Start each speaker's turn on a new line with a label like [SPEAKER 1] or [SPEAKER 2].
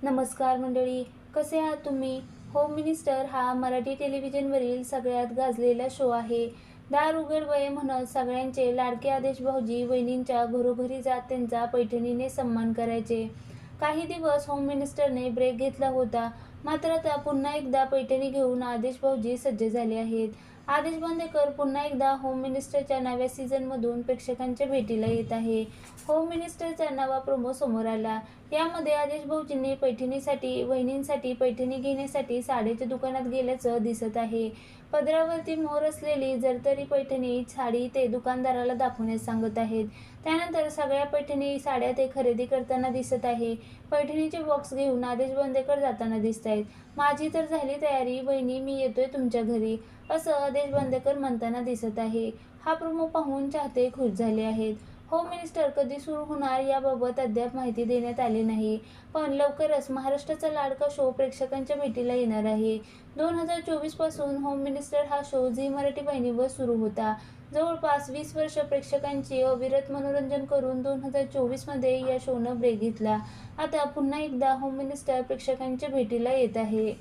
[SPEAKER 1] नमस्कार मंडळी, कसे आहात तुम्ही? होम मिनिस्टर हा मराठी टेलिव्हिजनवरील सगळ्यात गाजलेला शो आहे. दार उघड वय म्हणत सगळ्यांचे लाडके आदेश भाऊजी वहिनींच्या घरोघरी जात त्यांचा पैठणीने सन्मान करायचे. काही दिवस होम मिनिस्टरने ब्रेक घेतला होता, मात्र आता पुन्हा एकदा पैठणी घेऊन आदेश भाऊजी सज्ज झाले आहेत. आदेश बांदेकर पुन्हा एकदा होम मिनिस्टरच्या नव्या सीझनमधून प्रेक्षकांच्या भेटीला येत आहे. होम मिनिस्टरचा नवा प्रोमो समोर आला. यामध्ये आदेश भाऊजींनी पैठणीसाठी वहिनींसाठी पैठणी घेण्यासाठी साडीच्या दुकानात गेल्याचं दिसत आहे. पदरावरती मोर असलेली जरतरी पैठणी साडी ते दुकानदाराला दाखवण्यास सांगत आहेत. त्यानंतर सगळ्या पैठणी साड्या ते खरेदी करताना दिसत आहे. पैठणीचे बॉक्स घेऊन आदेश बांदेकर जाताना दिसत आहेत. माझी तर झाली तयारी वहिनी, मी येतोय तुमच्या घरी, असं आदेश बांदेकर म्हणताना दिसत आहे. हा प्रोमो पाहून चाहते खुश झाले आहेत. होम मिनिस्टर कधी सुरू होणार याबाबत अद्याप माहिती देण्यात आली नाही, पण लवकरच महाराष्ट्राचा लाडका शो प्रेक्षकांच्या भेटीला येणार आहे. 2024 पासून होम मिनिस्टर हा शो झी मराठी वाहिनीवर सुरू होता. जवळपास 20 वर्ष प्रेक्षकांचे अविरत मनोरंजन करून 2024 मध्ये या शोनं ब्रेक घेतला. आता पुन्हा एकदा होम मिनिस्टर प्रेक्षकांच्या भेटीला येत आहे.